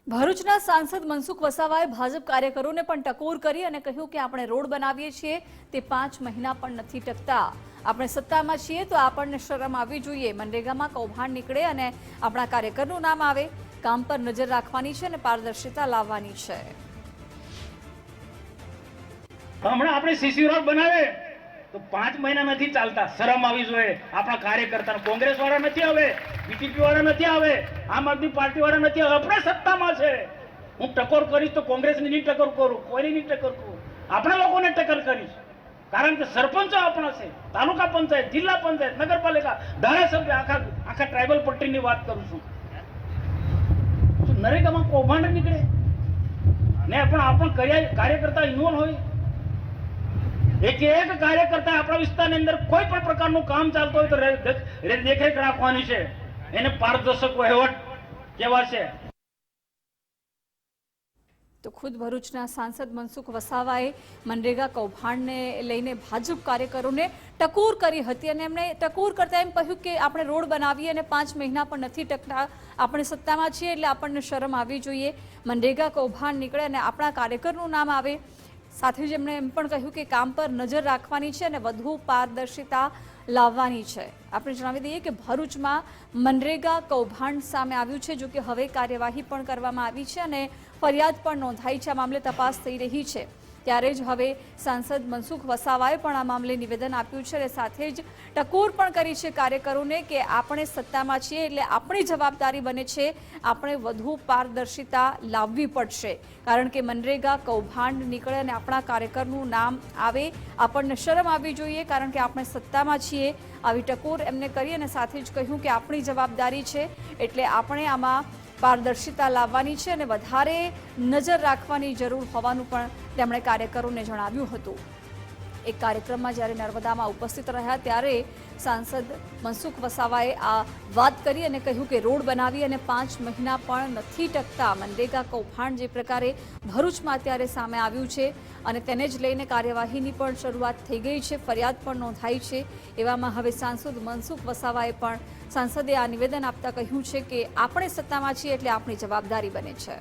ભરૂચના સાંસદ મનસુખ વસાવાએ ભાજપ કાર્યકરોને પણ ટકોર કરી અને કહ્યું કે આપણે રોડ બનાવીએ છીએ તે 5 મહિના પણ નથી ટકતા। આપણે સત્તામાં છીએ તો આપણને શરમ આવવી જોઈએ। મનરેગામાં કૌભાંડ નીકળે અને આપણા કાર્યકરનું નામ આવે। કામ પર નજર રાખવાની છે અને પારદર્શિતા લાવવાની છે। હમણાં આપણે સીસી રોડ બનાવે તો 5 મહિના નથી ચાલતા। શરમ આવી જોઈએ આપણા કાર્યકર્તા। કોંગ્રેસ વાળા નથી આવે, બીટીપી વાળા નથી આવે, આમ આદમી પાર્ટી વાળા નથી આવે। આપણે સત્તામાં છે, હું ટકોર કરીશ તો કોંગ્રેસની નહીં ટકોર કરું, કોઈની નહીં ટકોર કરું, આપણા લોકોને ટક્કર કરીશ। કારણ કે સરપંચો આપણા છે, તાલુકા પંચાયત, જિલ્લા પંચાયત, નગરપાલિકા, ધારાસભ્ય, આખા ટ્રાઇબલ પટ્ટીની વાત કરું છું। નરેગામાં કૌભાંડ નીકળે ને આપણા કાર્યકર્તા ઇન્વોલ્વ હોય। એક કાર્યકર્તા આપણા વિસ્તારની અંદર કોઈ પણ પ્રકારનું કામ ચાલતું હોય તો દેખરેખ રાખવાની છે, એને પારદર્શક વહીવટ કહેવાશે। તો ખુદ ભરૂચના સાંસદ મનસુખ વસાવાએ મનરેગા કૌભાંડને લઈને ભાજપ કાર્યકરોને ટકોર કરી હતી અને એમણે ટકોર કરતા એમ કહ્યું કે આપણે રોડ બનાવીએ અને 5 મહિના પણ નથી ટકતા। આપણે સત્તામાં છીએ એટલે આપણને શરમ આવવી જોઈએ। મનરેગા કૌભાંડ નીકળે અને આપણા કાર્યકરનું નામ આવે। સાથે જ એમણે એમ પણ કહ્યું કે કામ પર નજર રાખવાની છે અને વધુ પારદર્શિતા લાવવાની છે। આપણે જણાવી દઈએ કે ભરૂચમાં મનરેગા કૌભાંડ સામે આવ્યું છે, જો કે હવે કાર્યવાહી પણ કરવામાં આવી છે અને ફરિયાદ પણ નોંધાઈ છે। આ મામલે તપાસ થઈ રહી છે। ત્યારે જ હવે સાંસદ મનસુખ વસાવાએ પણ આ મામલે નિવેદન આપ્યું છે અને સાથે જ ટકોર પણ કરી છે કાર્યકરોને કે આપણે સત્તામાં છીએ એટલે આપણી જવાબદારી બને છે, આપણે વધુ પારદર્શિતા લાવવી પડશે। કારણ કે મનરેગા કૌભાંડ નીકળે અને આપણા કાર્યકરનું નામ આવે, આપણને શરમ આવવી જોઈએ કારણ કે આપણે સત્તામાં છીએ। આવી ટકોર એમને કરી અને સાથે જ કહ્યું કે આપણી જવાબદારી છે એટલે આપણે આમાં પારદર્શિતા લાવવાની છે અને વધારે નજર રાખવાની જરૂર હોવાનું પણ તેમણે કાર્યકરોને જણાવ્યું હતું। એક કાર્યક્રમમાં જ્યારે નર્મદામાં ઉપસ્થિત રહ્યા ત્યારે સાંસદ મનસુખ વસાવાએ આ વાત કરી અને કહ્યું કે રોડ બનાવી અને 5 મહિના પણ નથી ટકતા। મનરેગા કૌભાંડ જે પ્રકારે ભરૂચમાં અત્યારે સામે આવ્યું છે અને તેને જ લઈને કાર્યવાહીની પણ શરૂઆત થઈ ગઈ છે, ફરિયાદ પણ નોંધાઈ છે। એવામાં હવે સાંસદ મનસુખ વસાવાએ પણ સાંસદે આ નિવેદન આપતા કહ્યું છે કે આપણે સત્તામાં છીએ એટલે આપણી જવાબદારી બને છે।